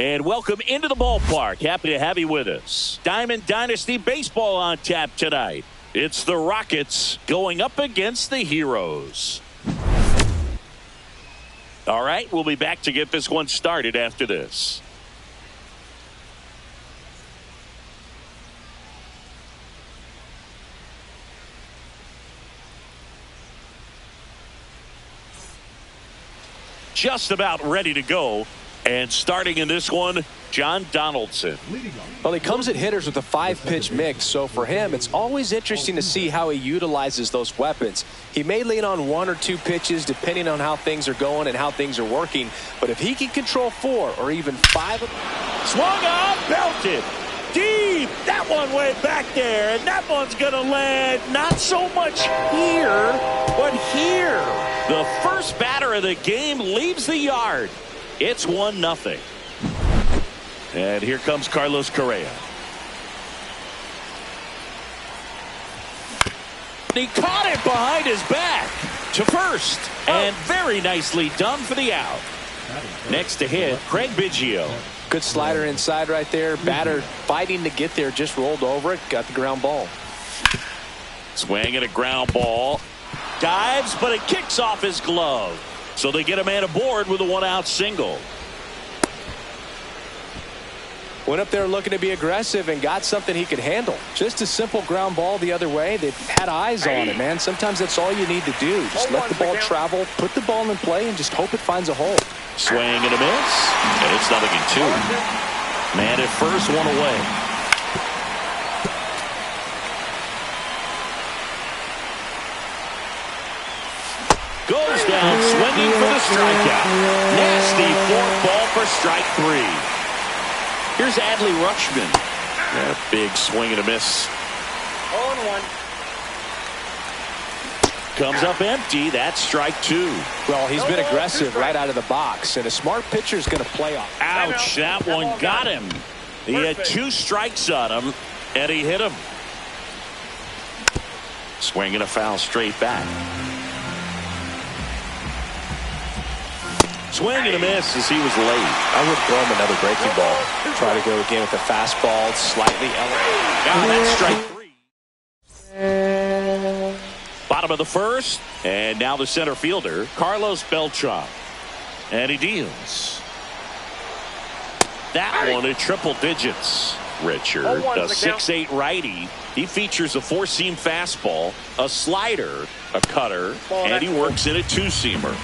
And welcome into the ballpark. Happy to have you with us. Diamond Dynasty Baseball on tap tonight. It's the Rockets going up against the Heroes. All right, we'll be back to get this one started after this. Just about ready to go. And starting in this one, John Donaldson. Well, he comes at hitters with a 5-pitch mix, so for him, it's always interesting to see how he utilizes those weapons. He may lean on 1 or 2 pitches depending on how things are going and how things are working, but if he can control 4 or even 5... Swung on, belted. Deep. That one way back there, and that one's going to land not so much here, but here. The first batter of the game leaves the yard. It's 1-0. And here comes Carlos Correa. He caught it behind his back to first. And very nicely done for the out. Next to hit, Craig Biggio. Good slider inside right there. Batter fighting to get there, just rolled over it, got the ground ball. Swing and a ground ball. Dives, but it kicks off his glove. So they get a man aboard with a 1-out single. Went up there looking to be aggressive and got something he could handle. Just a simple ground ball the other way. They've had eyes on it, man. Sometimes that's all you need to do. Just let the ball travel, put the ball in play, and just hope it finds a hole. Swing and a miss. And it's 0-2. Man at first, one away. Goes down swinging for the strikeout. Nasty fourth ball for strike 3. Here's Adley Rutschman. A big swing and a miss. 0-1. Comes up empty. That's strike 2. Well, he's been aggressive right out of the box, and a smart pitcher is going to play off. Ouch, that one got him. He had 2 strikes on him, and he hit him. Swing and a foul straight back. Swing and a miss as he was late. I would throw him another breaking ball. Try to go again with a fastball, slightly elevated. Got that's strike 3. Bottom of the first, and now the center fielder, Carlos Beltran. And he deals. That one at triple digits. Richard, a 6'8" righty. He features a 4-seam fastball, a slider, a cutter, and he works in a 2-seamer.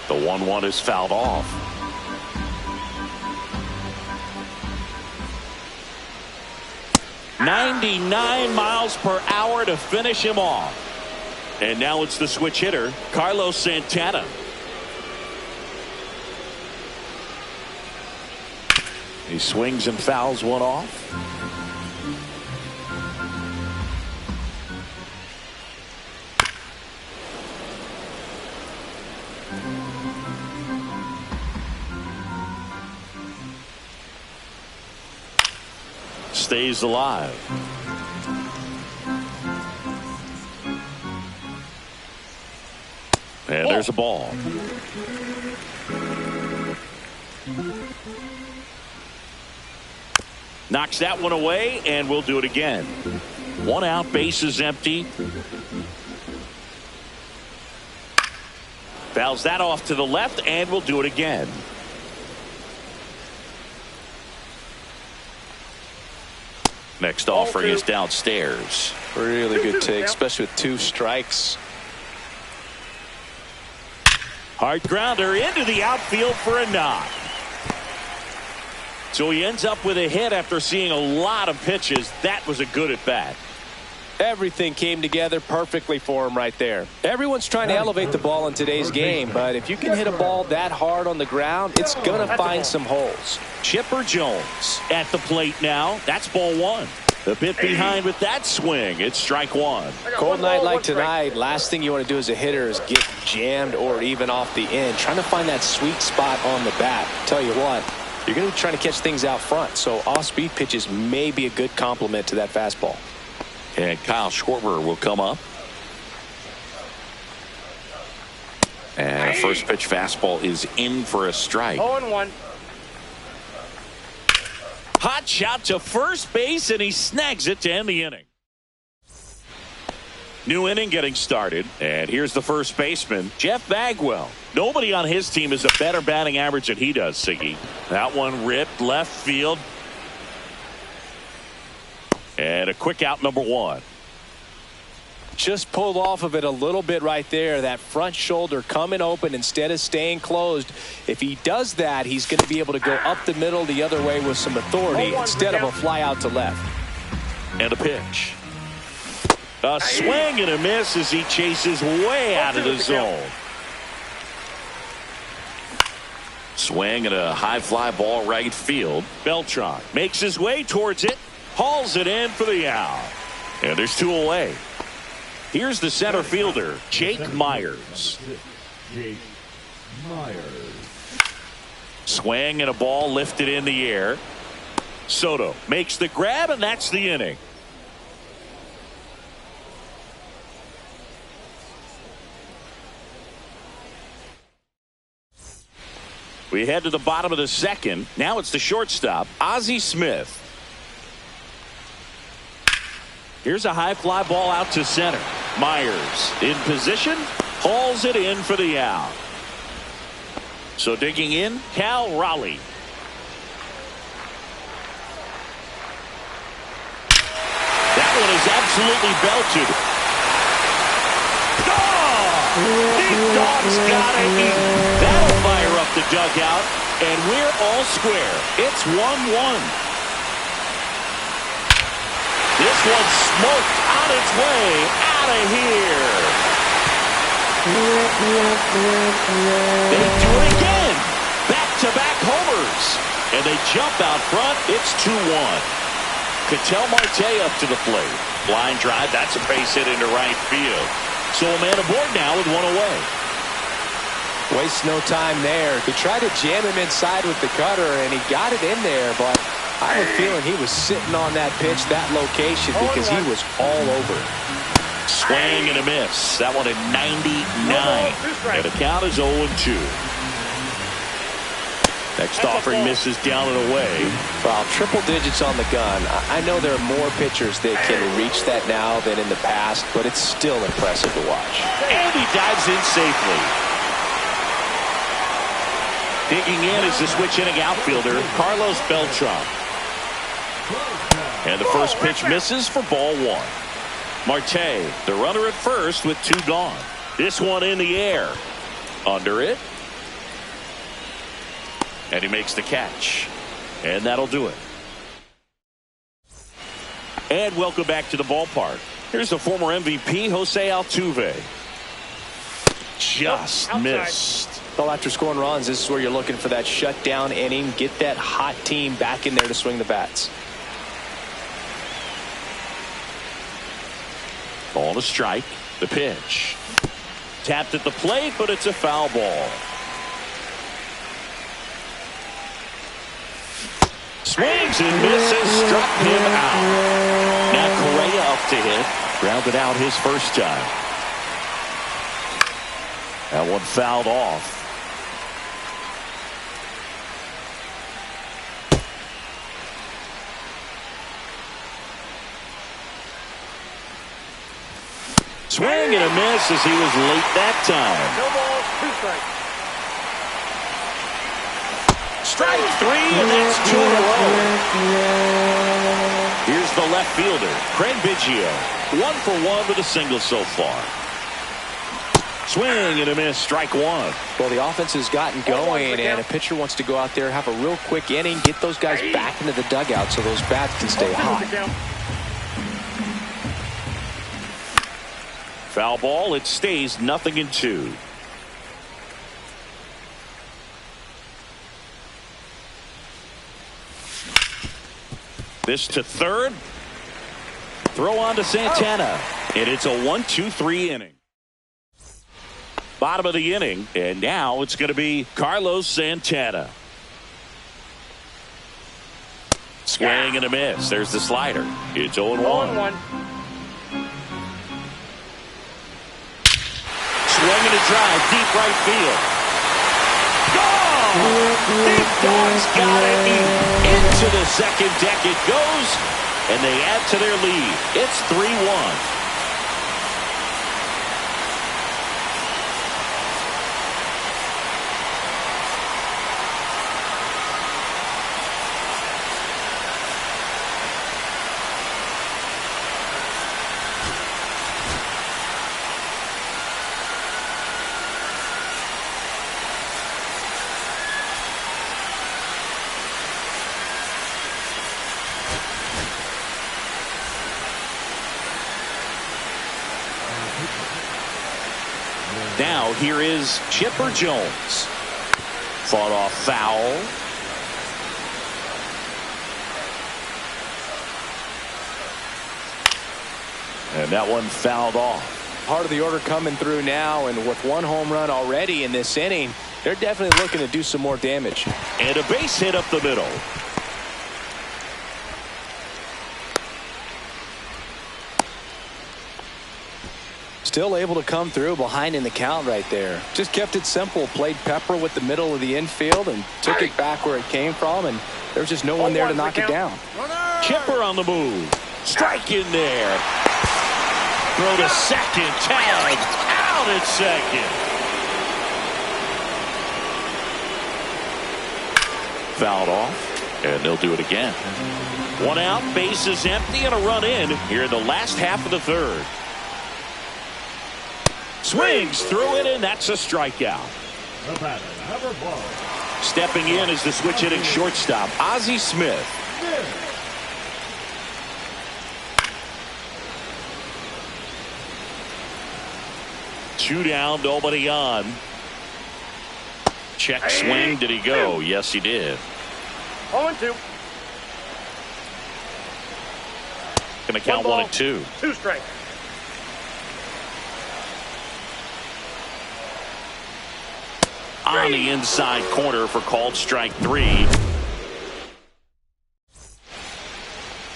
The 1-1 is fouled off. .99 miles per hour to finish him off. And now it's the switch hitter, Carlos Santana. He swings and fouls one off. Stays alive. And there's a ball. Knocks that one away, and we'll do it again. 1 out, base is empty. Fouls that off to the left, and we'll do it again. Next offering is downstairs. Really good take, especially with 2 strikes. Hard grounder into the outfield for a knock. So he ends up with a hit after seeing a lot of pitches. That was a good at bat. Everything came together perfectly for him right there. Everyone's trying to elevate the ball in today's game, but if you can hit a ball that hard on the ground, it's going to find some holes. Chipper Jones at the plate now. That's ball 1. A bit behind with that swing. It's strike 1. Cold night like tonight, last thing you want to do as a hitter is get jammed or even off the end. Trying to find that sweet spot on the bat. Tell you what, you're going to be trying to catch things out front, so off-speed pitches may be a good complement to that fastball. And Kyle Schwarber will come up. And a first pitch fastball is in for a strike. 0-1. hot shot to first base, and he snags it to end the inning. New inning getting started, and here's the first baseman, Jeff Bagwell. Nobody on his team has a better batting average than he does, Siggy. That one ripped left field. And a quick out, number one. Just pulled off of it a little bit right there. That front shoulder coming open instead of staying closed. If he does that, he's going to be able to go up the middle the other way with some authority instead of a fly out to left. And a pitch. A swing and a miss as he chases way out of the zone. Swing and a high fly ball right field. Beltran makes his way towards it. Hauls it in for the out. And there's two away. Here's the center fielder, Jake Myers. Swing and a ball lifted in the air. Soto makes the grab, and that's the inning. We head to the bottom of the second. Now it's the shortstop, Ozzie Smith. Here's a high fly ball out to center. Myers in position, hauls it in for the out. So digging in, Cal Raleigh. That one is absolutely belted. These dogs gotta eat. That'll fire up the dugout, and we're all square. It's 1-1. This one's smoked on its way out of here. They do it again. Back-to-back homers. And they jump out front. It's 2-1. Ketel Marte up to the plate. Line drive. That's a base hit into right field. So a man aboard now with one away. Waste no time there. He tried to jam him inside with the cutter, and he got it in there, but I have a feeling he was sitting on that pitch, that location, because he was all over it. Swing and a miss. That one at 99. And the count is 0-2. Next offering misses down and away. Well, triple digits on the gun. I know there are more pitchers that can reach that now than in the past, but it's still impressive to watch. And he dives in safely. Digging in is the switch hitting outfielder, Carlos Beltran. And the first pitch misses for ball one. Marte, the runner at first with two gone. This one in the air. Under it. And he makes the catch. And that'll do it. And welcome back to the ballpark. Here's the former MVP, Jose Altuve. Just missed. Well, after scoring runs, this is where you're looking for that shutdown inning. Get that hot team back in there to swing the bats. Ball to strike. The pitch. Tapped at the plate, but it's a foul ball. Swings and misses. Struck him out. Now Correa up to hit. Grounded out his first time. That one fouled off. Swing and a miss as he was late that time. No balls, 2 strikes. Strike 3, and that's 2 in a row. Here's the left fielder, Craig Biggio. 1 for 1 with a single so far. Swing and a miss, strike 1. Well, the offense has gotten going, and a pitcher wants to go out there, have a real quick inning, get those guys back into the dugout so those bats can stay hot. Foul ball, it stays 0-2. This to third. Throw on to Santana. And it's a 1-2-3 inning. Bottom of the inning. And now it's going to be Carlos Santana. Swing and a miss. There's the slider. It's 0-1. Swing and a drive, deep right field. Gone! Big Dog's got it into the second deck it goes, and they add to their lead. It's 3-1. Now here is Chipper Jones. Fought off foul. And that one fouled off. Part of the order coming through now, and with one home run already in this inning, they're definitely looking to do some more damage. And a base hit up the middle. Still able to come through behind in the count right there. Just kept it simple. Played pepper with the middle of the infield and took it back where it came from, and there's just no one there to knock it down. Chipper on the move. Strike in there. Throw to second. Tag. Out at second. Fouled off, and they'll do it again. One out, bases empty, and a run in here in the last half of the third. Swings through it, and that's a strikeout. Stepping in is the switch hitting shortstop, Ozzie Smith. Two down, nobody on. Check swing. Did he go? Yes, he did. 0-2. Going to count 1-2. 2 strikes. On the inside corner for called strike 3.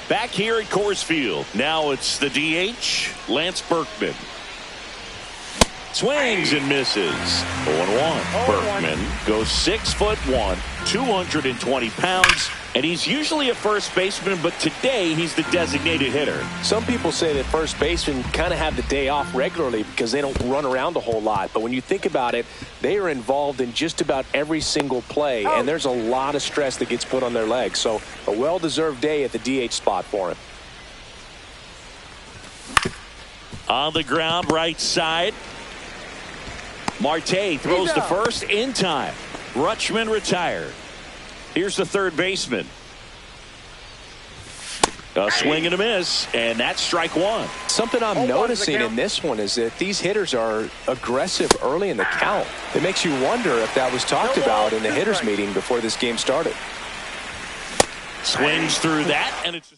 Back here at Coors Field. Now it's the DH, Lance Berkman. Swings and misses. 0-1. Berkman goes 6'1", 220 pounds, and he's usually a first baseman, but today he's the designated hitter. Some people say that first basemen kind of have the day off regularly because they don't run around a whole lot. But when you think about it, they are involved in just about every single play, and there's a lot of stress that gets put on their legs. So a well-deserved day at the DH spot for him. On the ground, right side. Marte throws to first in time. Rutschman retired. Here's the third baseman. A swing and a miss, and that's strike 1. Something I'm noticing in this one is that these hitters are aggressive early in the count. It makes you wonder if that was talked about in the hitters meeting before this game started. Swings through that, and it's a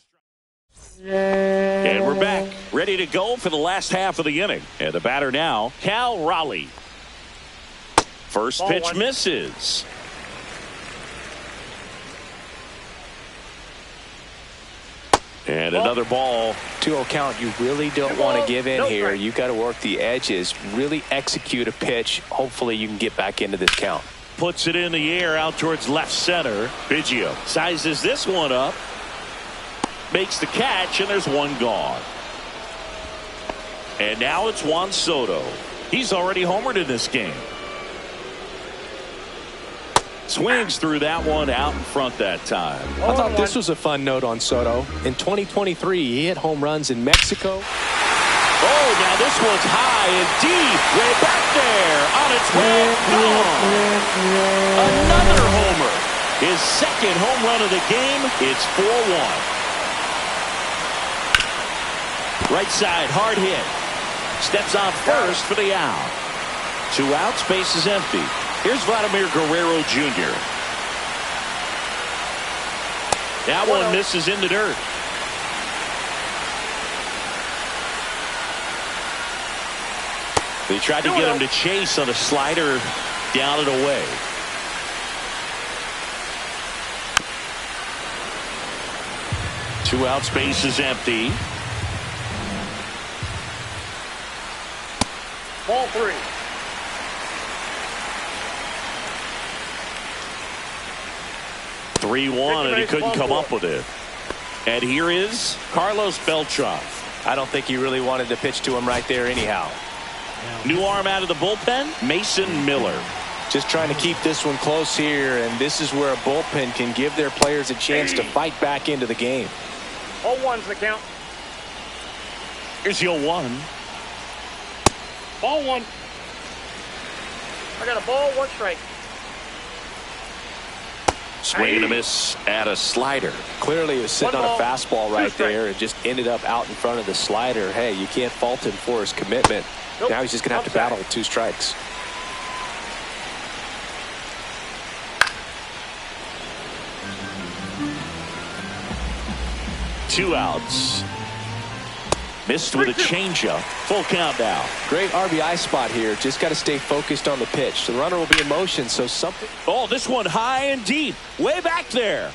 strike. And we're back, ready to go for the last half of the inning. And the batter now, Cal Raleigh. First pitch misses. And another ball. 2-0 count. You really don't want to give in here. You've got to work the edges, really execute a pitch. Hopefully you can get back into this count. Puts it in the air out towards left center. Biggio sizes this one up. Makes the catch, and there's one gone. And now it's Juan Soto. He's already homered in this game. Swings through that one out in front that time. I thought this was a fun note on Soto. In 2023, he hit home runs in Mexico. Oh, now this one's high and deep. Way back there. On its way. Gone. Another homer. His second home run of the game. It's 4-1. Right side, hard hit. Steps on first for the out. 2 outs, base is empty. Here's Vladimir Guerrero Jr. That one misses in the dirt. They tried to get him to chase on a slider down and away. Two outs, base is empty. Ball 3. 3-1, and he couldn't come up with it. And here is Carlos Beltran. I don't think he really wanted to pitch to him right there anyhow. New arm out of the bullpen, Mason Miller. Just trying to keep this one close here, and this is where a bullpen can give their players a chance to fight back into the game. 0-1's the count. Here's your 1. Ball 1. I got a ball, 1 strike. Swing and a miss at a slider. Clearly he was sitting on a fastball right there and just ended up out in front of the slider. Hey, you can't fault him for his commitment. Nope. Now he's just going to have to battle 2 strikes. Two outs. Missed with a changeup. Full count now. Great RBI spot here. Just got to stay focused on the pitch. The runner will be in motion, so something. Oh, this one high and deep. Way back there.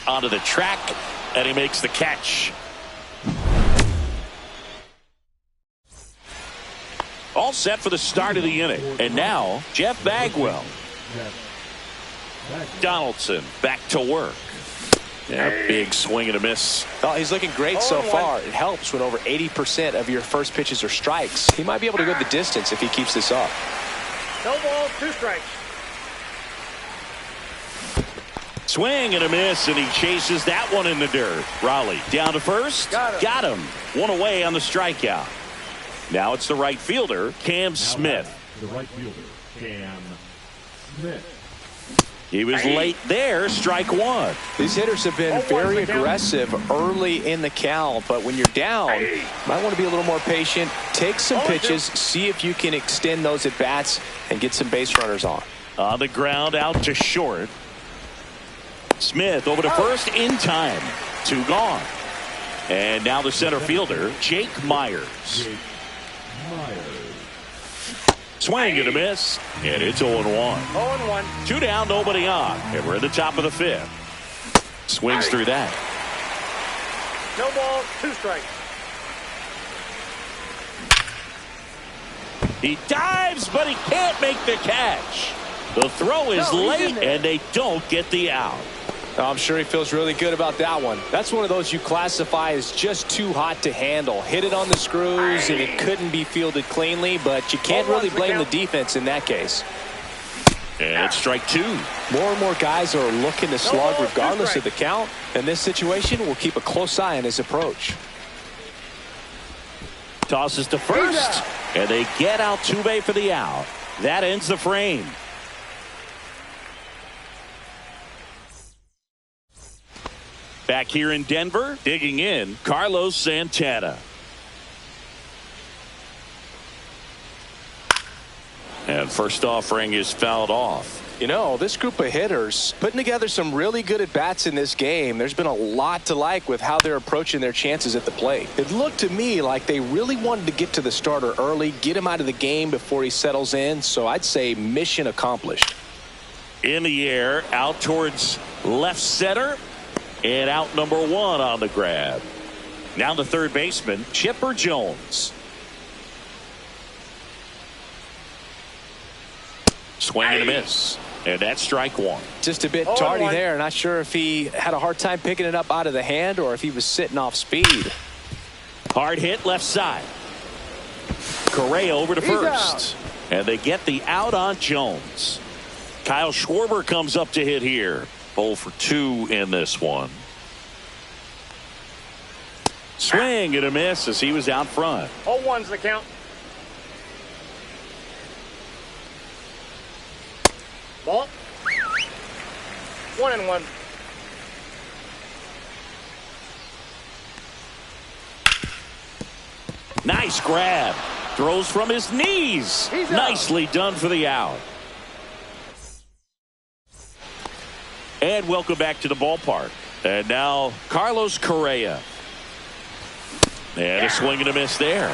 Onto the track, and he makes the catch. All set for the start of the inning. And now, Jeff Bagwell. Donaldson back to work. Yeah, big swing and a miss. Oh, he's looking great so far. It helps when over 80% of your first pitches are strikes. He might be able to go the distance if he keeps this up. No balls, 2 strikes. Swing and a miss, and he chases that one in the dirt. Raleigh down to first. Got him. 1 away on the strikeout. Now it's the right fielder, Cam Smith. The right fielder, Cam Smith. He was late there, strike 1. These hitters have been very aggressive early in the count, but when you're down, you might want to be a little more patient. Take some pitches, see if you can extend those at bats and get some base runners on. On the ground, out to short. Smith over to first in time. 2 gone. And now the center fielder, Jake Myers. Swing and a miss, and it's 0-1. 0-1. 2 down, nobody on, and we're at the top of the 5th. Swings through that. No balls, 2 strikes. He dives, but he can't make the catch. The throw is late, and they don't get the out. I'm sure he feels really good about that one. That's one of those you classify as just too hot to handle. Hit it on the screws, and it couldn't be fielded cleanly, but you can't really blame the defense in that case. And it's strike 2. More and more guys are looking to slug regardless of the count. In this situation, we'll keep a close eye on his approach. Tosses to first, and they get Altuve for the out. That ends the frame. Back here in Denver, digging in, Carlos Santana. And first offering is fouled off. You know, this group of hitters putting together some really good at-bats in this game. There's been a lot to like with how they're approaching their chances at the plate. It looked to me like they really wanted to get to the starter early, get him out of the game before he settles in. So I'd say mission accomplished. In the air, out towards left center. And out number 1 on the grab. Now the third baseman, Chipper Jones. Swing and a miss. And that's strike 1. Just a bit tardy there. Not sure if he had a hard time picking it up out of the hand or if he was sitting off speed. Hard hit left side. Correa over to first. And they get the out on Jones. Kyle Schwarber comes up to hit here. 0 for 2 in this one. Swing and a miss as he was out front. 0-1's the count. Ball. 1-1. Nice grab. Throws from his knees. Nicely done for the out. And welcome back to the ballpark. And now Carlos Correa. And a swing and a miss there.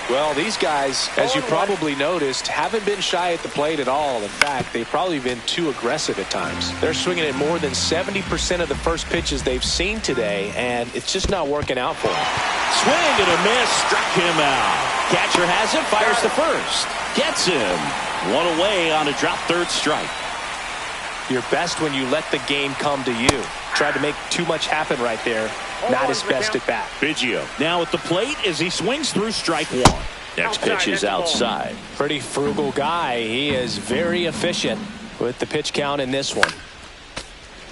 Well, these guys, as you probably noticed, haven't been shy at the plate at all. In fact, they've probably been too aggressive at times. They're swinging at more than 70% of the first pitches they've seen today, and it's just not working out for them. Swing and a miss, struck him out. Catcher has it, fires to first. Gets him. 1 away on a drop third strike. You're best when you let the game come to you. Tried to make too much happen right there. Not his best at bat. Biggio now at the plate as he swings through strike one. Next pitch is outside. Pretty frugal guy. He is very efficient with the pitch count in this one.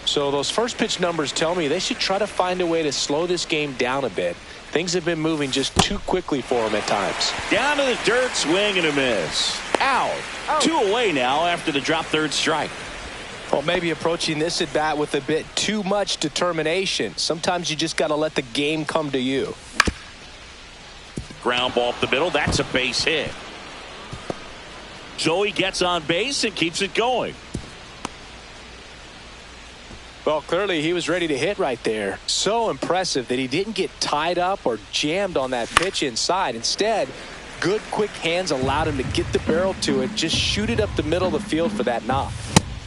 So those first pitch numbers tell me they should try to find a way to slow this game down a bit. Things have been moving just too quickly for him at times. Down to the dirt, swing and a miss. Out. 2 away now after the drop third strike. Well, maybe approaching this at bat with a bit too much determination. Sometimes you just got to let the game come to you. Ground ball up the middle. That's a base hit. Joey gets on base and keeps it going. Well, clearly he was ready to hit right there. So impressive that he didn't get tied up or jammed on that pitch inside. Instead, good quick hands allowed him to get the barrel to it. Just shoot it up the middle of the field for that knock.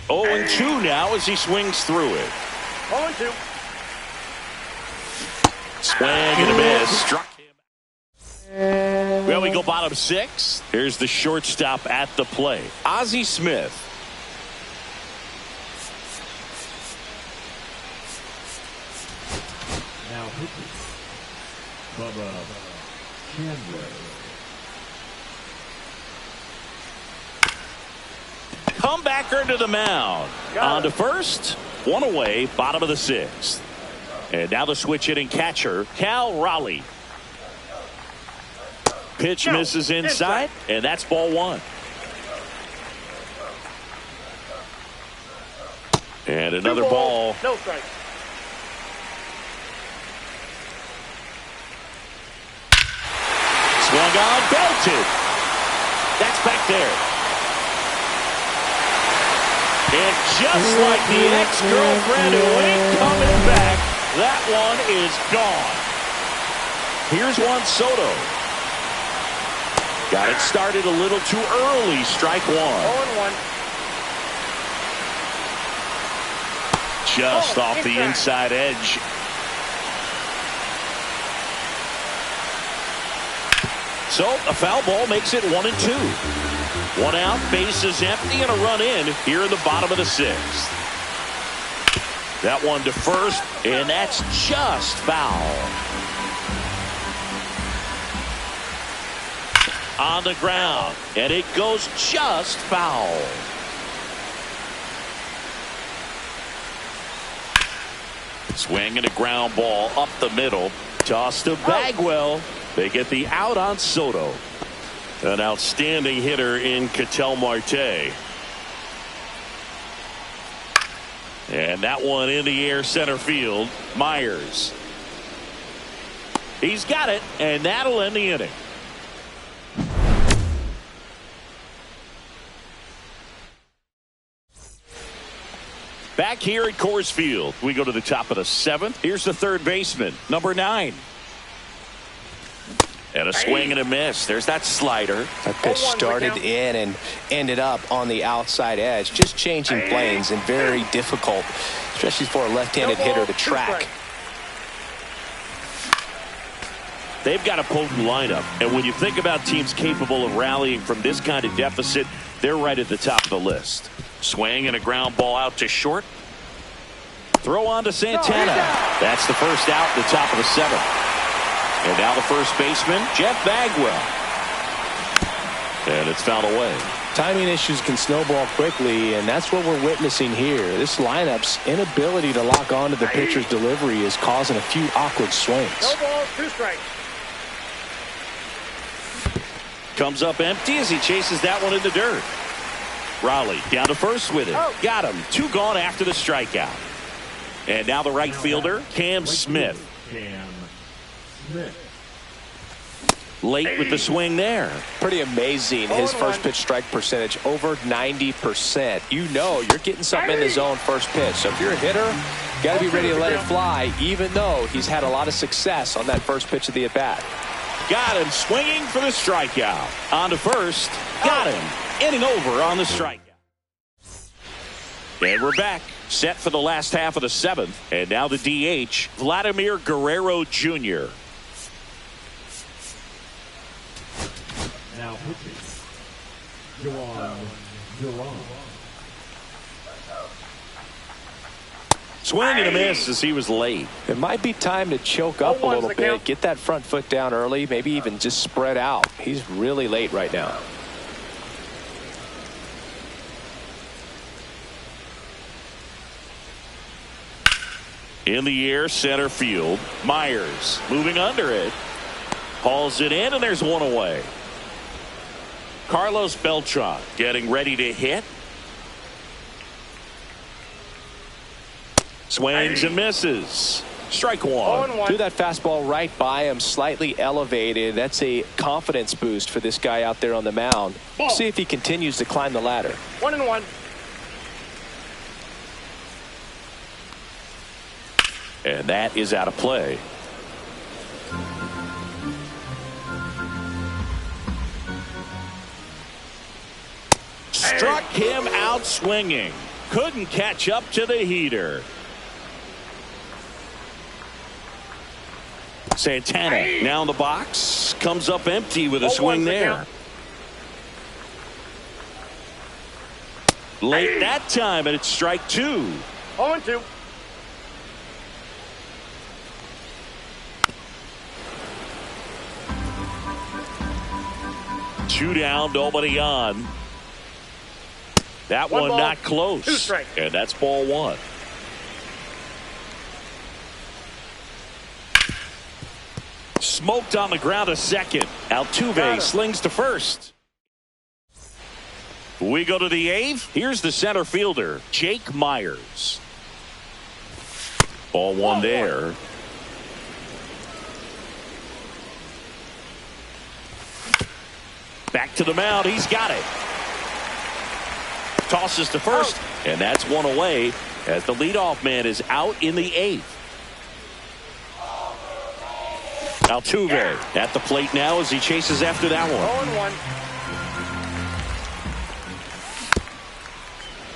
0-2 now as he swings through it. 0-2. Swing and a miss. Struck him. Well, we go bottom 6. Here's the shortstop at the plate, Ozzie Smith. Now pitching, Bubba Chandler. Comebacker to the mound. On to first. 1 away, bottom of the 6th. And now the switch hitting catcher, Cal Raleigh. Pitch misses inside, and that's ball 1. And another ball. No strike. Swung on, belted. That's back there. And just like the ex-girlfriend who ain't coming back, that one is gone. Here's Juan Soto. Got it started a little too early. Strike 1. 0-1. Just off the inside edge. So a foul ball makes it 1-2. 1 out, base is empty, and a run in here in the bottom of the 6th. That one to first, and that's just foul. On the ground, and it goes just foul. Swing and a ground ball up the middle. Tossed to Bagwell. They get the out on Soto. An outstanding hitter in Ketel Marte. And that one in the air center field. Myers. He's got it, and that'll end the inning. Back here at Coors Field, we go to the top of the 7th. Here's the third baseman, number 9. And a swing and a miss. There's that slider. That pitch started in and ended up on the outside edge. Just changing planes and very difficult, especially for a left-handed hitter to track. They've got a potent lineup. And when you think about teams capable of rallying from this kind of deficit, they're right at the top of the list. Swing and a ground ball out to short. Throw on to Santana. That's the first out at the top of the 7th. And now the first baseman, Jeff Bagwell. And it's fouled away. Timing issues can snowball quickly, and that's what we're witnessing here. This lineup's inability to lock onto the pitcher's delivery is causing a few awkward swings. No ball, 2 strikes. Comes up empty as he chases that one in the dirt. Raleigh down to first with it. Got him. 2 gone after the strikeout. And now the right fielder, Cam Smith. Late with the swing there. Pretty amazing. His first pitch strike percentage over 90%. You know you're getting something in the zone first pitch. So if you're a hitter, you got to be ready to let it fly, even though he's had a lot of success on that first pitch of the at-bat. Got him swinging for the strikeout. On to first. Got him. Inning over on the strikeout. And we're back. Set for the last half of the 7th. And now the DH, Vladimir Guerrero Jr. Now pitching, Joan Duran. Swing and a miss as he was late. It might be time to choke up a little bit. Get that front foot down early. Maybe even just spread out. He's really late right now. In the air, center field. Myers moving under it. Hauls it in, and there's one away. Carlos Beltran getting ready to hit. Swings and misses. Strike one. Threw that fastball right by him, slightly elevated. That's a confidence boost for this guy out there on the mound. See if he continues to climb the ladder. 1-1. And that is out of play. Struck him out swinging. Couldn't catch up to the heater. Santana now in the box. Comes up empty with a swing there. Late that time, and it's strike two. 0-2. Two down, nobody on. That one ball, not close. 2 strikes. And that's ball one. Smoked on the ground to second. Altuve slings to first. We go to the eighth. Here's the center fielder, Jake Myers. Ball one there. Back to the mound. He's got it. Tosses to first, and that's one away as the leadoff man is out in the eighth. Altuve at the plate now as he chases after that one.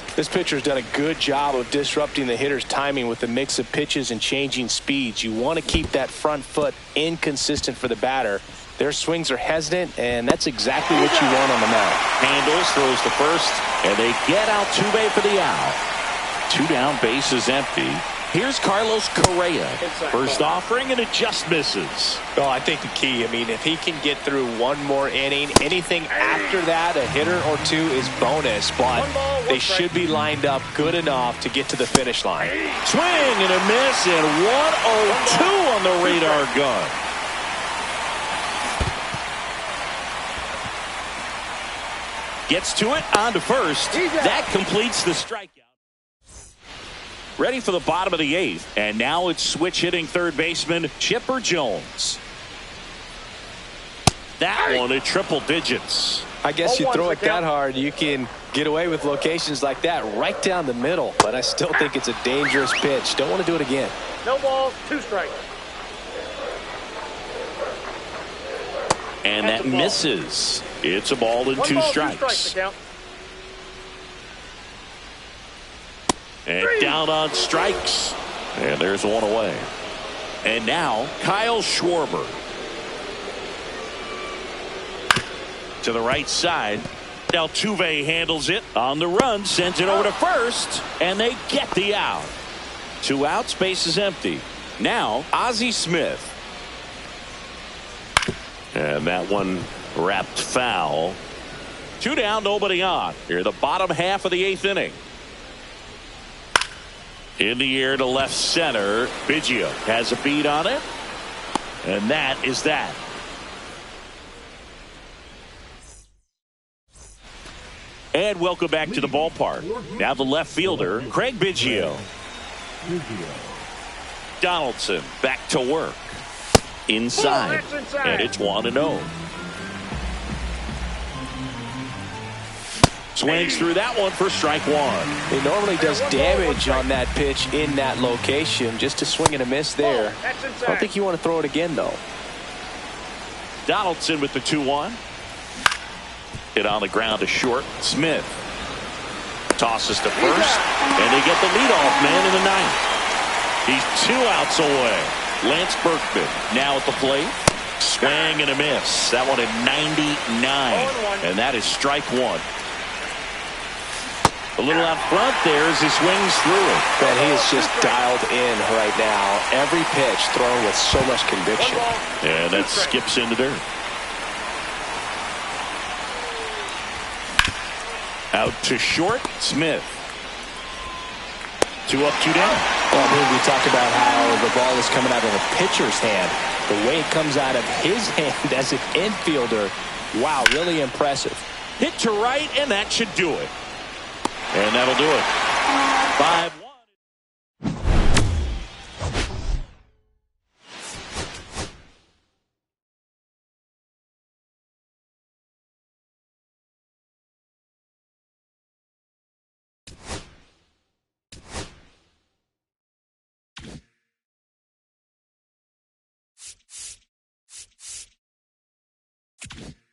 0-1. This pitcher's done a good job of disrupting the hitter's timing with the mix of pitches and changing speeds. You want to keep that front foot inconsistent for the batter. Their swings are hesitant, and that's exactly what you want on the mound. Handles, throws to first, and they get Altuve for the out. Two down, base is empty. Here's Carlos Correa. First offering, and it just misses. Well, I think the key, if he can get through one more inning, anything after that, a hitter or two is bonus, but they should be lined up good enough to get to the finish line. Swing and a miss, and 1-0-2 on the radar gun. Gets to it, on to first. That completes the strikeout. Ready for the bottom of the eighth, and now it's switch hitting third baseman Chipper Jones. That one at triple digits. I guess you throw it that hard, you can get away with locations like that right down the middle, but I still think it's a dangerous pitch. Don't want to do it again. No balls, 2 strikes. And that misses. It's a ball and 2 strikes. And down on strikes. And there's one away. And now Kyle Schwarber. To the right side. Altuve handles it on the run. Sends it over to first. And they get the out. 2 outs. Base is empty. Now Ozzie Smith. And that one wrapped foul. 2 down, nobody on. Here, the bottom half of the 8th inning. In the air to left center. Biggio has a beat on it. And that is that. And welcome back to the ballpark. Now the left fielder, Craig Biggio. Donaldson back to work. Inside. And it's 1-0. Swings through that one for strike one. He normally does damage on that pitch in that location. Just a swing and a miss there. I don't think you want to throw it again, though. Donaldson with the 2-1. Hit on the ground to short. Smith tosses to first, and they get the leadoff man in the 9th. He's 2 outs away. Lance Berkman now at the plate. Swing and a miss. That one at 99. And that is strike one. A little out front there as he swings through it. And he is just dialed in right now. Every pitch thrown with so much conviction. And that skips into dirt. Out to short, Smith. 2 up, 2 down. Well, we talked about how the ball is coming out of the pitcher's hand. The way it comes out of his hand as an infielder, wow, really impressive. Hit to right, and that should do it. And that'll do it. 5-1. You